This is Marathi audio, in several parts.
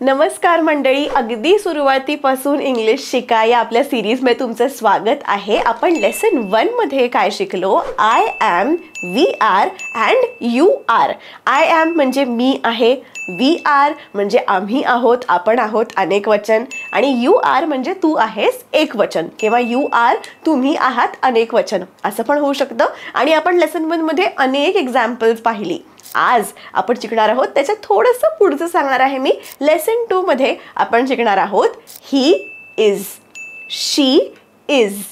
नमस्कार मंडळी, अगदी सुरुवातीपासून इंग्लिश शिका या आपल्या सिरीजमध्ये तुमचं स्वागत आहे. आपण लेसन 1 मध्ये काय शिकलो? I am, we are and you are. I am म्हणजे मी आहे, वी आर म्हणजे आम्ही आहोत, आपण आहोत अनेक वचन, आणि यू आर म्हणजे तू आहेस एक वचन, किंवा यू आर तुम्ही आहात अनेक वचन, असं पण होऊ शकतं. आणि आपण लेसन 1 मध्ये अनेक एक्झाम्पल्स पाहिली. आज आपण शिकणार आहोत त्याच्यात थोडंसं पुढचं सांगणार आहे मी. लेसन 2 मध्ये आपण शिकणार आहोत he is, she is,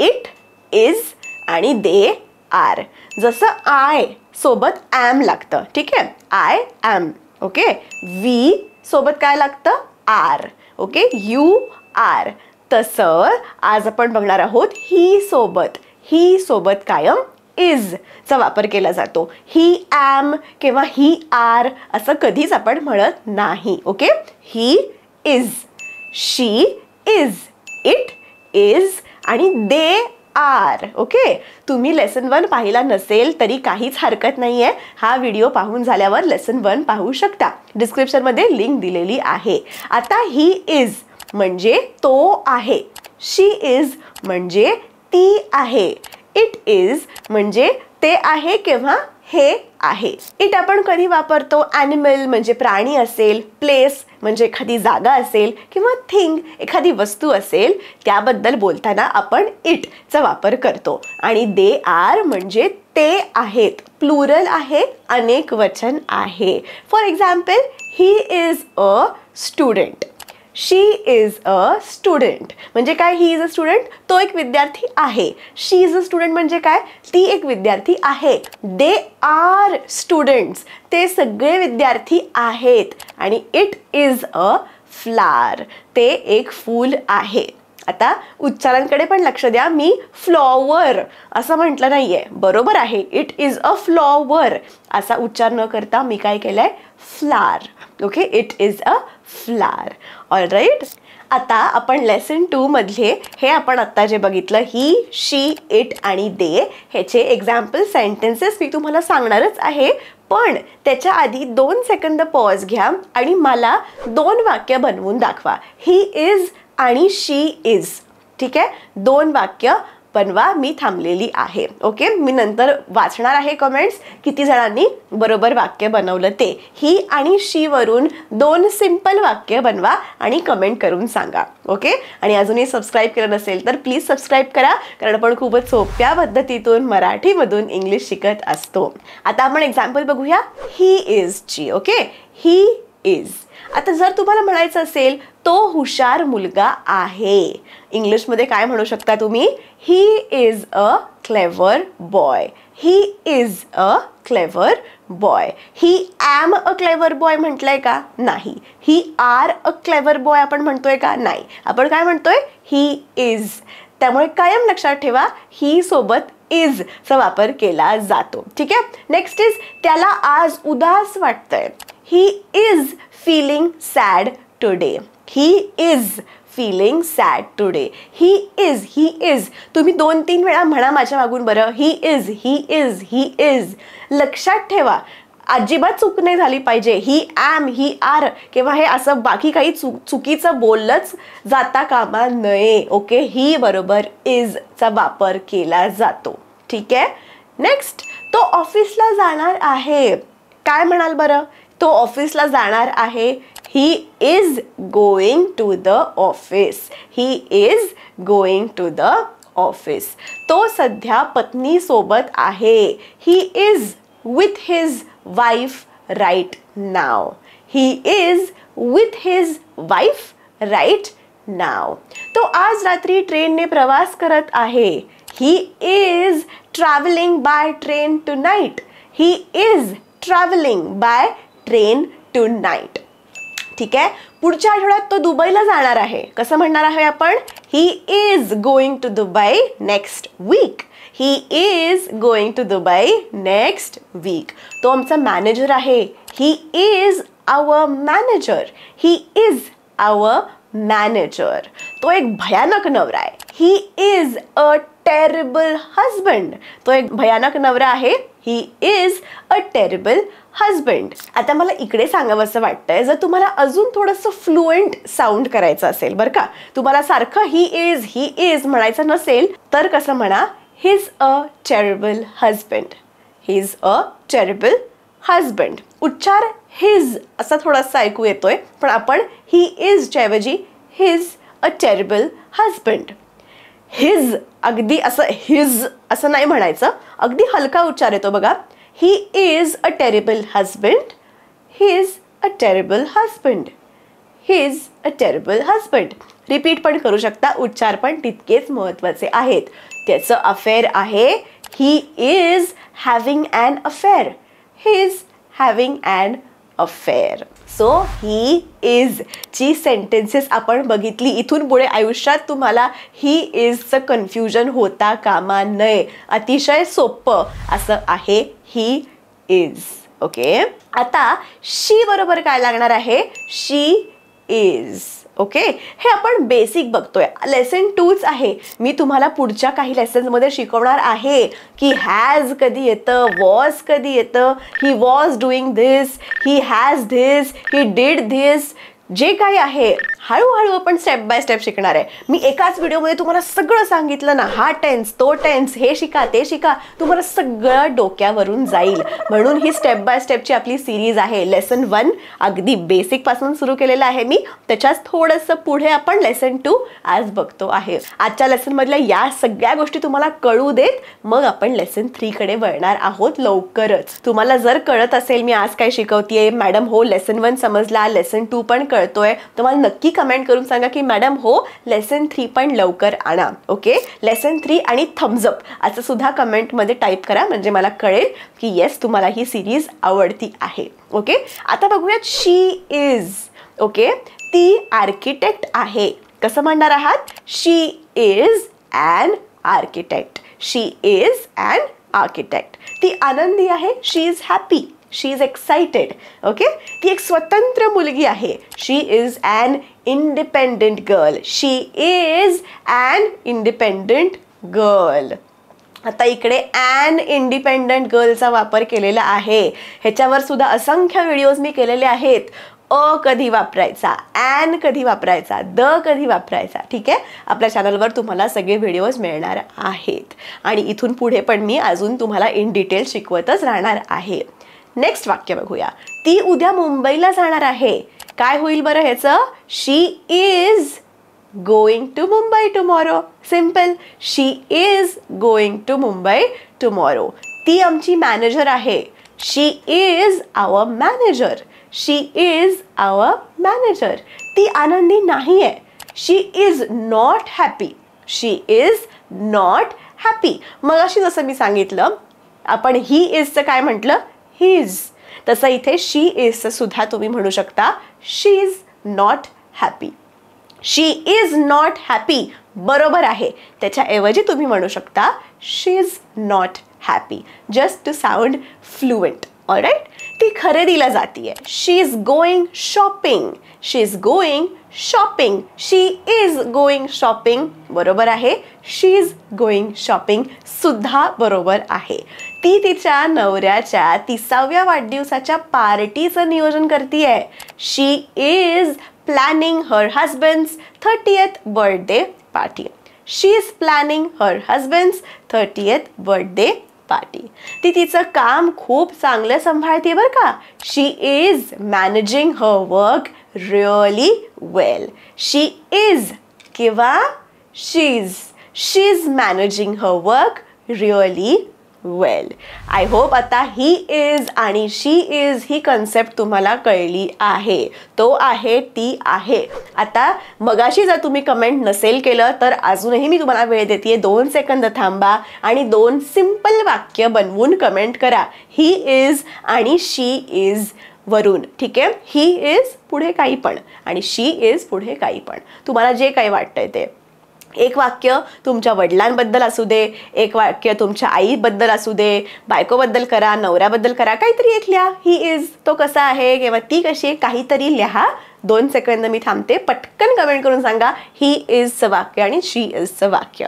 it is आणि दे आर. जसं आय सोबत ॲम लागतं, ठीक आहे, आय ॲम. ओके, वी सोबत काय लागतं? आर. Okay, you are. तसं आज आपण बघणार आहोत ही सोबत. ही सोबत कायम इज चा वापर केला जातो. ही ॲम किंवा ही आर असं कधीच आपण म्हणत नाही. Okay, he is, she is, it is आणि दे आर. ओके, तुम्ही लेसन 1 पाहिला नसेल तरी काहीच हरकत नाही आहे. हा व्हिडिओ पाहून झाल्यावर लेसन 1 पाहू शकता. डिस्क्रिप्शनमध्ये लिंक दिलेली आहे. आता ही इज म्हणजे तो आहे, शी इज म्हणजे ती आहे, इट इज म्हणजे ते आहे किंवा हे आहे. इट आपण कधी वापरतो? ॲनिमल म्हणजे प्राणी असेल, प्लेस म्हणजे एखादी जागा असेल, किंवा थिंग एखादी वस्तू असेल, त्याबद्दल बोलताना आपण इटचा वापर करतो. आणि दे आर म्हणजे ते आहेत, प्लुरल आहे, अनेक वचन आहे. For example, he is a student, she is a student म्हणजे काय? ही इज अ स्टुडंट, तो एक विद्यार्थी आहे. शी इज अ स्टुडंट म्हणजे काय? ती एक विद्यार्थी आहे. दे आर स्टुडंट्स, ते सगळे विद्यार्थी आहेत. आणि इट इज अ फ्लावर, ते एक फूल आहे. आता उच्चारांकडे पण लक्ष द्या. मी फ्लॉवर असं म्हटलं नाहीये, बरोबर आहे, इट इज अ फ्लॉवर असा उच्चार न करता मी काय केलंय? Flower. Okay, it is a flower. All right. आता आपण लेसन 2 मधले हे आपण आत्ता जे बघितलं, ही, शी, इट आणि दे, ह्याचे एक्झाम्पल सेंटेन्सेस मी तुम्हाला सांगणारच आहे. पण त्याच्या आधी 2 सेकंद पॉज घ्या आणि मला 2 वाक्य बनवून दाखवा. ही इज आणि शी इज. ठीक आहे, 2 वाक्य बनवा. मी थांबलेली आहे. ओके, मी नंतर वाचणार आहे कमेंट्स किती जणांनी बरोबर वाक्य बनवलं ते. ही आणि शी वरून 2 सिंपल वाक्य बनवा आणि कमेंट करून सांगा. ओके, आणि अजूनही सबस्क्राईब केलं नसेल तर प्लीज सबस्क्राईब करा, कारण आपण खूपच सोप्या पद्धतीतून मराठीमधून इंग्लिश शिकत असतो. आता आपण एक्झाम्पल बघूया ही इज ची. Okay, he is. आता जर तुम्हाला म्हणायचं असेल तो हुशार मुलगा आहे, इंग्लिशमध्ये काय म्हणू शकता तुम्ही? ही is a clever boy. He is a clever boy. He am a clever boy म्हटलंय का? नाही. ही आर अ क्लेवर बॉय आपण म्हणतोय का? नाही. आपण काय म्हणतोय? He is. त्यामुळे कायम लक्षात ठेवा, ही सोबत इज चा वापर केला जातो. ठीक आहे. नेक्स्ट इज, त्याला आज उदास वाटतंय. He is feeling sad today. He is feeling sad today. He is तुम्ही 2-3 वेळा म्हणा माझ्या मागून बरं. He is, he is, he is. लक्षात ठेवा, अजिबात चूक नाही झाली पाहिजे. ही ॲम, ही आर किंवा हे असं बाकी काही चुकीचं बोललंच जाता कामा नये. ओके, ही बरोबर इजचा वापर केला जातो. ठीक आहे. नेक्स्ट, तो ऑफिसला जाणार आहे. काय म्हणाल बरं? तो ऑफिसला जाणार आहे. He is going to the office. He is going to the office. तो सध्या पत्नीसोबत आहे. He is with his wife right now. He is with his wife right now. तो आज रात्री ट्रेनने प्रवास करत आहे. He is travelling by train tonight. He is travelling by train tonight. ठीक आहे. पुढच्या आठवड्यात तो दुबईला जाणार आहे. कसं म्हणणार आहे आपण? He is going to Dubai next week. He is going to Dubai next week. तो आमचा मॅनेजर आहे. He is our manager. He is our manager. तो एक भयानक नवरा आहे. He is a terrible husband. तो एक भयानक नवरा आहे. He is a terrible husband. आता मला इकडे सांगावंसं वाटतंय, जर तुम्हाला अजून थोडंसं फ्लुएंट साऊंड करायचं असेल बरं का, तुम्हाला सारखं ही इज म्हणायचं नसेल तर कसं म्हणा, ही is a terrible husband. He is a terrible husband. उच्चार हिज असा थोडासा ऐकू येतोय, पण आपण ही इजच्या ऐवजी हिज अ टेरिबल हजबंड. हिज अगदी असं हिज असं नाही म्हणायचं, अगदी हलका उच्चार येतो बघा. ही is a terrible husband. He is a terrible husband. He is a terrible husband. Repeat पण करू शकता, उच्चार पण तितकेच महत्त्वाचे आहेत. त्याचं अफेअर आहे. He is having an affair. He is having an affair. So he is ची सेंटेन्सेस आपण बघितली. इथून पुढे आयुष्यात तुम्हाला ही इजचं कन्फ्युजन होता कामा नये. अतिशय सोपं असं आहे ही इज. ओके, आता शी बरोबर काय लागणार आहे? She is. ओके, हे आपण बेसिक बघतोय. लेसन 2च आहे. मी तुम्हाला पुढच्या काही लेसन्समध्ये शिकवणार आहे की हॅज कधी येतं, वॉज कधी येतं. He was doing this, he has this, he did this. जे काही आहे हळूहळू आपण स्टेप बाय स्टेप शिकणार आहे. मी एकाच व्हिडिओमध्ये तुम्हाला सगळं सांगितलं ना, हा टेन्स, तो टेन्स, हे शिका, ते शिका, तुम्हाला सगळं डोक्यावरून जाईल. म्हणून ही स्टेप बाय स्टेपची आपली सिरीज आहे. लेसन 1 अगदी बेसिक पासून सुरू केलेलं आहे मी. त्याच्यात थोडंसं पुढे आपण लेसन 2 आज बघतो आहे. आजच्या लेसनमधल्या या सगळ्या गोष्टी तुम्हाला कळू देत मग आपण लेसन 3 कडे वळणार आहोत लवकरच. तुम्हाला जर कळत असेल मी आज काय शिकवतेय, मॅडम हो लेसन 1 समजला, लेसन 2 पण कळतोय, तुम्हाला नक्की कमेंट करून सांगा की मॅडम हो लेसन 3 पण लवकर आणा. ओके, लेसन 3 आणि थम्स अप असं सुद्धा कमेंटमध्ये टाईप करा, म्हणजे मला कळेल की येस तुम्हाला ही सिरीज आवडती आहे. ओके, आता बघूयात शी इज. ओके, ती आर्किटेक्ट आहे. कसं म्हणणार आहात? She is an architect. She is an architect. ती आनंदी आहे. She is happy. She is excited. Okay, ती एक स्वतंत्र मुलगी आहे. She is an independent girl. She is an independent girl. आता इकडे ॲन इंडिपेंडंट गर्लचा वापर केलेला आहे. ह्याच्यावर सुद्धा असंख्य व्हिडिओज मी केलेले आहेत. अ कधी वापरायचा, ॲन कधी वापरायचा, द कधी वापरायचा. ठीक आहे, आपल्या चॅनलवर तुम्हाला सगळे व्हिडिओज मिळणार आहेत आणि इथून पुढे पण मी अजून तुम्हाला इन डिटेल शिकवतच राहणार आहे. नेक्स्ट वाक्य बघूया. ती उद्या मुंबईला जाणार आहे. काय होईल बरं ह्याचं? She is going to Mumbai tomorrow. Simple. She is going to Mumbai tomorrow. ती आमची मॅनेजर आहे. She is our manager. She is our manager. ती आनंदी नाही आहे. She is not happy. She is not happy. मग अशी जसं मी सांगितलं आपण ही इजचं काय म्हटलं? हिज. तसं इथे शी इज सुद्धा तुम्ही म्हणू शकता she is not happy. She is not happy बरोबर आहे. त्याच्याऐवजी तुम्ही म्हणू शकता she is not happy, just to sound fluent. Alright. ती खरेदीला जातीये. She is going shopping. She is going shopping. She is going shopping बरोबर आहे. शी इज गोइंग शॉपिंग सुद्धा बरोबर आहे. ती तिच्या नवऱ्याच्या 30व्या वाढदिवसाच्या पार्टीचं नियोजन करतीये. She is planning her husband's 30th birthday party. She is planning her husband's 30th birthday party. ती तिचं काम खूप चांगलं सांभाळते बरं का. She is managing her work really well. She is किंवा she is managing her work really well. I hope आता ही इज आणि शी इज ही कन्सेप्ट तुम्हाला कळली आहे. तो आहे, ती आहे. आता मगाशी जर तुम्ही कमेंट नसेल केलं तर अजूनही मी तुम्हाला वेळ देते. 2 सेकंद थांबा आणि 2 सिंपल वाक्य बनवून कमेंट करा ही इज आणि शी इज वरून. ठीक आहे, ही इज पुढे काही पण आणि शी इज पुढे काही पण, तुम्हाला जे काही वाटतंय ते. एक वाक्य तुमच्या वडिलांबद्दल असू दे, एक वाक्य तुमच्या आईबद्दल असू दे, बायकोबद्दल करा, नवऱ्याबद्दल करा, काहीतरी एक लिहा. ही इज तो कसा आहे किंवा ती कशी आहे काहीतरी लिहा 2 सेकंद मी थांबते, पटकन कमेंट करून सांगा ही इजचं वाक्य आणि शी इजचं वाक्य.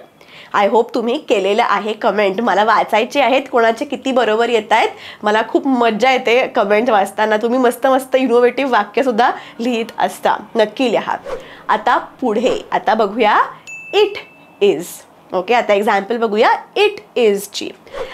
आय होप तुम्ही केलेलं आहे कमेंट. मला वाचायचे आहेत कोणाचे किती बरोबर येत आहेत. मला खूप मज्जा येते कमेंट वाचताना. तुम्ही मस्त मस्त इनोव्हेटिव्ह वाक्यसुद्धा लिहित असता. नक्की लिहा. आता पुढे आता बघूया इट इज. ओके, आता एक्झाम्पल बघूया इट इजची.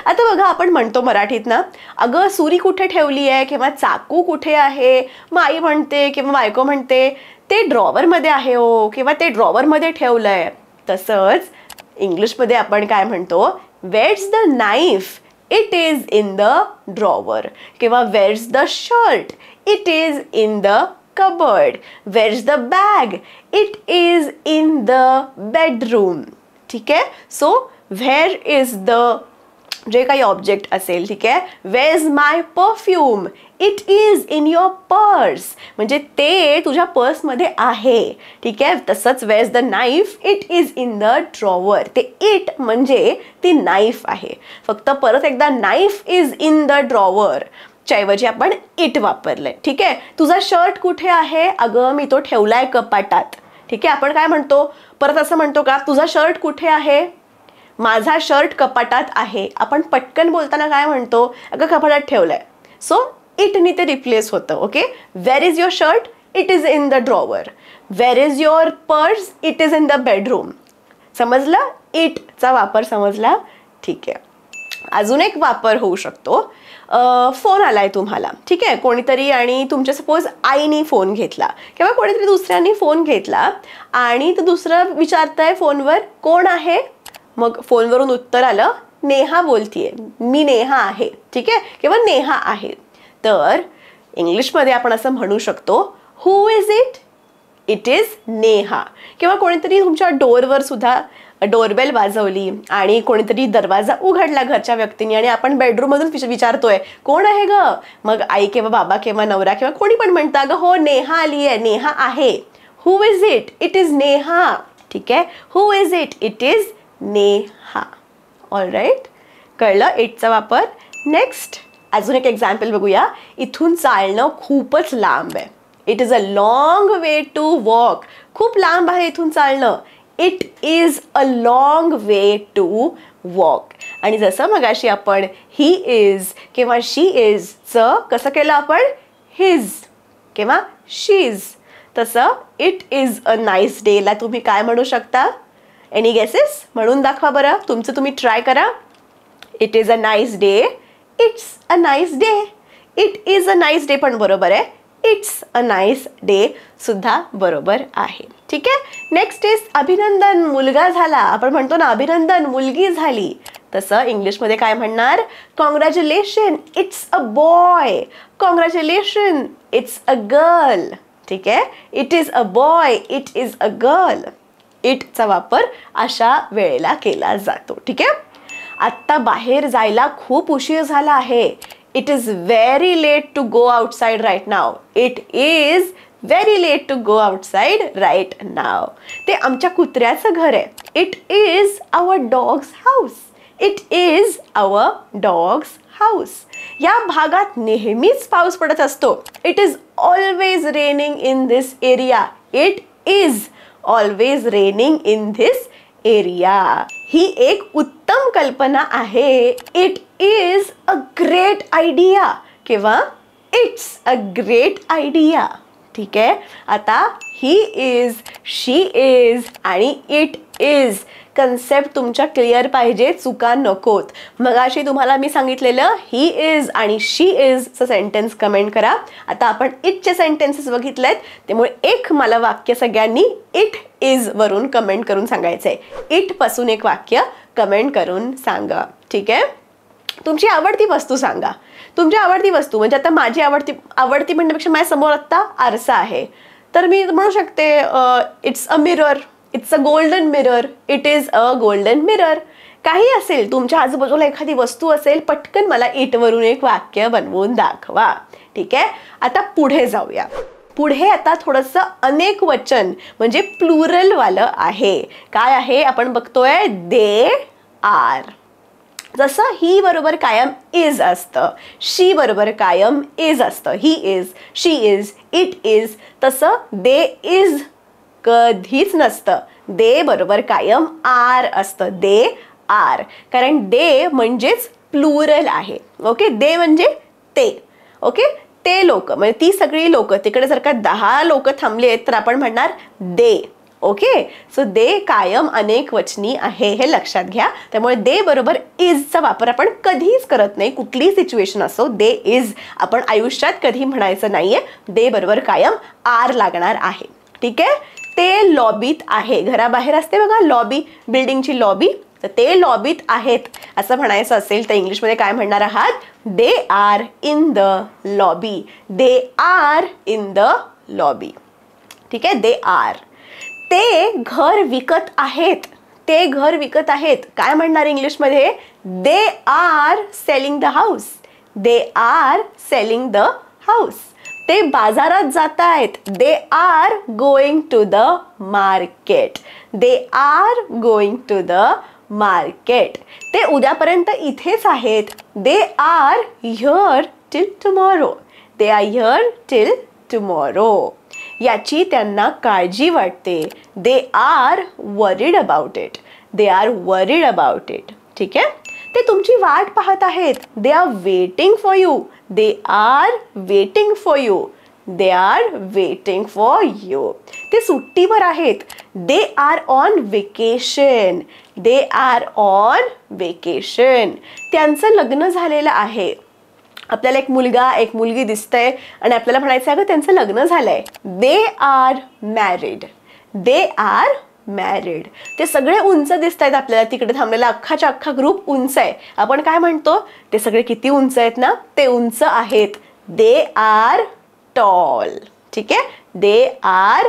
आता बघा आपण म्हणतो मराठीत ना, अगं सुरी कुठे ठेवली आहे किंवा चाकू कुठे आहे. मग आई म्हणते किंवा बायको म्हणते ते ड्रॉवरमध्ये आहे हो किंवा ते ड्रॉवरमध्ये ठेवलं आहे. तसंच इंग्लिशमध्ये आपण काय म्हणतो, where's the knife, it is in the drawer. किंवा where's the shirt, it is in the cupboard. Where's the bag, it is in the bedroom. ठीक आहे. सो व्हेअर इज द जे काही ऑब्जेक्ट असेल, ठीक आहे, where is my perfume, it is in your purse, म्हणजे ते तुझ्या पर्समध्ये आहे. ठीक आहे. तसंच where is the knife, it is in the drawer. ते इट म्हणजे ती नाईफ आहे. फक्त परत एकदा knife is in the drawer ऐवजी आपण इट वापरलंय. ठीक आहे. तुझा शर्ट कुठे आहे, अगं मी तो ठेवलाय कपाटात. ठीक आहे. आपण काय म्हणतो, परत असं म्हणतो का, तुझा शर्ट कुठे आहे, माझा शर्ट कपाटात आहे. आपण पटकन बोलताना काय म्हणतो, अगं कपाटात ठेवलंय. सो इटनी ते रिप्लेस होतं. Okay. Where is your shirt, it is in the drawer. Where is your purse, it is in the bedroom. समजलं, इटचा वापर समजला. ठीक आहे. अजून एक वापर होऊ शकतो, फोन आलाय तुम्हाला. ठीक आहे. कोणीतरी आणि तुमच्या सपोज आईनी फोन घेतला किंवा कोणीतरी दुसऱ्यांनी फोन घेतला आणि तो दुसरं विचारताय फोनवर कोण आहे. मग फोनवरून उत्तर आलं नेहा बोलतीये, मी नेहा आहे. ठीक आहे. किंवा नेहा आहे. तर इंग्लिशमध्ये आपण असं म्हणू शकतो, हू is it, it is Neha. किंवा कोणीतरी तुमच्या डोअरवर सुद्धा डोरबेल वाजवली आणि कोणीतरी दरवाजा उघडला घरच्या व्यक्तीने आणि आपण बेडरूममधून विचारतोय कोण आहे ग. मग आई किंवा बाबा किंवा नवरा किंवा कोणी पण म्हणतं अगं हो नेहा आली आहे, नेहा आहे. Who is it, it is Neha. ठीक आहे. Who is it, it is Neha. All right. कळलं इटचा वापर. नेक्स्ट अजून एक एक्झाम्पल बघूया. इथून चालणं खूपच लांब आहे. It is a long way to walk. खूप लांब आहे इथून चालणं. It is a long way to walk. आणि जसं मगाशी आपण ही इज किंवा शी इजचं कसं केलं आपण, हिज किंवा शीज, तसं इट इज अ नाईस डेला तुम्ही काय म्हणू शकता. एनी गेसेस, म्हणून दाखवा बरं. तुमचं तुम्ही ट्राय करा. It is a nice day, it's a nice day. It is a nice day पण बरोबर आहे. इट्स अ नाईस डे सुद्धा बरोबर आहे. ठीक आहे. नेक्स्ट इज अभिनंदन, मुलगा झाला. आपण म्हणतो ना अभिनंदन, मुलगी झाली. तसं इंग्लिशमध्ये काय म्हणणार, congratulation, it's a boy. Congratulation, it's a girl. ठीक आहे. It is a boy, it is a girl. इटचा वापर अशा वेळेला केला जातो. ठीक आहे. आत्ता बाहेर जायला खूप उशीर झाला आहे. It is very late to go outside right now. It is very late to go outside right now. ते आमच्या कुत्र्याचं घर आहे. It is our dog's house. It is our dog's house. या भागात नेहमीच पाऊस पडत असतो. It is always raining in this area. It is always raining in this area. ही एक उत्तम कल्पना आहे. It is a great idea किंवा इट्स अ ग्रेट आयडिया. ठीक आहे. आता ही इज, शी इज आणि इट इज कन्सेप्ट तुमच्या क्लिअर पाहिजे, चुका नकोत. मगाशी तुम्हाला मी सांगितलेलं ही इज आणि शी इजचं सेंटेन्स कमेंट करा. आता आपण इटचे सेंटेन्सेस बघितलेत, त्यामुळे एक मला वाक्य सगळ्यांनी इट इज वरून कमेंट करून सांगायचंय. इट पासून एक वाक्य कमेंट करून सांगा. ठीक आहे. तुमची आवडती वस्तू सांगा. तुमची आवडती वस्तू म्हणजे आता माझी आवडती म्हणण्यापेक्षा माझ्या समोर आत्ता आरसा आहे, तर मी म्हणू शकते it's a mirror, it's a golden mirror, it is a golden mirror. काही असेल, तुमच्या आजूबाजूला एखादी वस्तू असेल, पटकन मला इटवरून एक वाक्य बनवून दाखवा. ठीक आहे. आता पुढे जाऊया. पुढे आता थोडंसं अनेक वचन म्हणजे प्लुरल वालं आहे. काय आहे आपण बघतोय, दे आर. जसं ही बरोबर कायम इज असतं, शी बरोबर कायम इज असतं, he is, she is, it is, तसं दे इज कधीच नसतं. दे बरोबर कायम आर असतं, दे आर, कारण दे म्हणजेच प्लुरल आहे. ओके, दे म्हणजे ते. ओके, ते लोक म्हणजे ती सगळी लोक. तिकडे जर का 10 लोक थांबले तर आपण म्हणणार दे. ओके, सो दे कायम अनेक वचनी आहे, हे लक्षात घ्या. त्यामुळे दे बरोबर इजचा वापर आपण कधीच करत नाही, कुठली सिच्युएशन असो. दे इज आपण आयुष्यात कधी म्हणायचं नाहीये. दे बरोबर कायम आर लागणार आहे. ठीक आहे, ते लॉबीत आहे. घराबाहेर असते बघा लॉबी, बिल्डिंगची लॉबी, तर ते लॉबीत आहेत असं म्हणायचं असेल तर इंग्लिशमध्ये काय म्हणणार आहात? They are in the lobby. They are in the lobby. ठीक आहे, दे आर. ते घर विकत आहेत. ते घर विकत आहेत काय म्हणणार इंग्लिशमध्ये? They are selling the house. They are selling the house. ते बाजारात जात आहेत. They are going to the market. They are going to the market. ते उद्यापर्यंत इथेच आहेत. They are here till tomorrow. They are here till tomorrow. याची त्यांना काळजी वाटते. They are worried about it. They are worried about it. ठीक आहे, ते तुमची वाट पाहत आहेत. They are waiting for you. They are waiting for you. They are waiting for you. ते सुट्टीवर आहेत. They R on vacation. They are on vacation. त्यांचं लग्न झालेलं आहे. आपल्याला एक मुलगा एक मुलगी दिसतंय आणि आपल्याला म्हणायचं आहे अगं त्यांचं लग्न झालंय. They are married. They are married. ते सगळे उंच दिसत आहेत आपल्याला. तिकडे थांबलेला अख्खाच्या अख्खा ग्रुप उंच आहे. आपण काय म्हणतो? ते सगळे किती उंच आहेत ना? ते उंच आहेत. They are tall. ठीक आहे, दे आर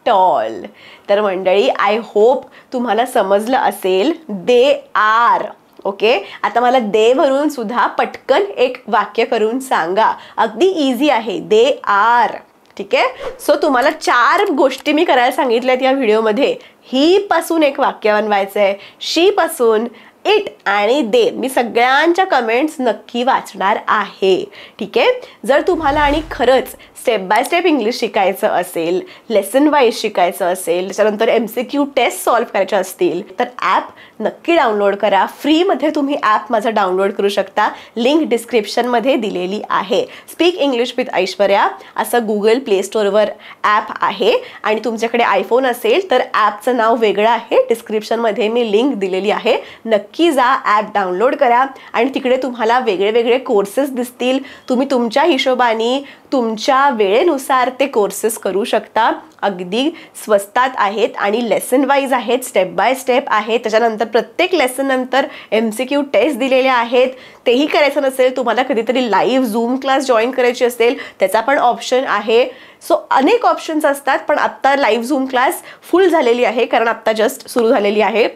टॉल. तर मंडळी, आय होप तुम्हाला समजलं असेल दे आर. ओके, आता मला दे वरून सुद्धा पटकन एक वाक्य करून सांगा. अगदी इझी आहे. They are. ठीक आहे, सो तुम्हाला 4 गोष्टी मी करायला सांगितल्यात या व्हिडिओमध्ये. ही पासून एक वाक्य बनवायचं आहे, शी पासून इट आणि दे. मी सगळ्यांच्या कमेंट्स नक्की वाचणार आहे. ठीक आहे, जर तुम्हाला आणि खरंच स्टेप बाय स्टेप इंग्लिश शिकायचं असेल, लेसन वाईज शिकायचं असेल, त्याच्यानंतर MCQ टेस्ट सॉल्व्ह करायच्या असतील तर ॲप नक्की डाउनलोड करा. फ्रीमध्ये तुम्ही ॲप माझा डाउनलोड करू शकता. लिंक डिस्क्रिप्शनमध्ये दिलेली आहे. स्पीक इंग्लिश विथ ऐश्वर्या असं गुगल प्ले स्टोअरवर ॲप आहे आणि तुमच्याकडे आयफोन असेल तर ॲपचं नाव वेगळं आहे. डिस्क्रिप्शनमध्ये मी लिंक दिलेली आहे. नक्की जा, ॲप डाउनलोड करा आणि तिकडे तुम्हाला वेगळे वेगळे कोर्सेस दिसतील. तुम्ही तुमच्या हिशोबाने तुमच्या वेळेनुसार ते कोर्सेस करू शकता. अगदी स्वस्तात आहेत आणि लेसन वाईज आहेत, स्टेप बाय स्टेप आहेत. त्याच्यानंतर प्रत्येक लेसन नंतर MCQ टेस्ट दिलेल्या आहेत. तेही करायचं नसेल तुम्हाला, कधीतरी लाईव्ह झूम क्लास जॉईन करायची असेल त्याचा पण ऑप्शन आहे. सो अनेक ऑप्शन्स असतात, पण आत्ता लाईव्ह झूम क्लास फुल झालेली आहे कारण आत्ता जस्ट सुरू झालेली आहे.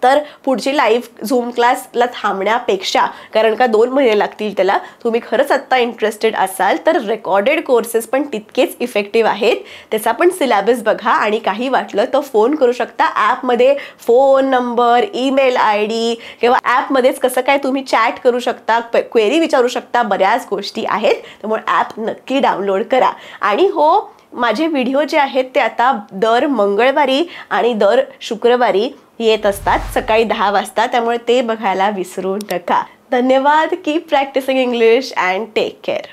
तर पुढची लाईव्ह झूम क्लासला थांबण्यापेक्षा, कारण का 2 महिने लागतील त्याला, तुम्ही खरंच आत्ता इंटरेस्टेड असाल तर रेकॉर्डेड कोर्सेस पण तितकेच इफेक्टिव्ह आहेत. त्याचा पण सिलेबस बघा आणि काही वाटलं तर फोन करू शकता. ॲपमध्ये फोन नंबर, ईमेल ID किंवा ॲपमध्येच कसं काय तुम्ही चॅट करू शकता, क्वेरी विचारू शकता, बऱ्याच गोष्टी आहेत. त्यामुळे ॲप नक्की डाउनलोड करा. आणि हो, माझे व्हिडिओ जे आहेत ते आता दर मंगळवारी आणि दर शुक्रवारी येत असतात सकाळी 10 वाजता. त्यामुळे ते बघायला विसरू नका. धन्यवाद. Keep practising English and take care.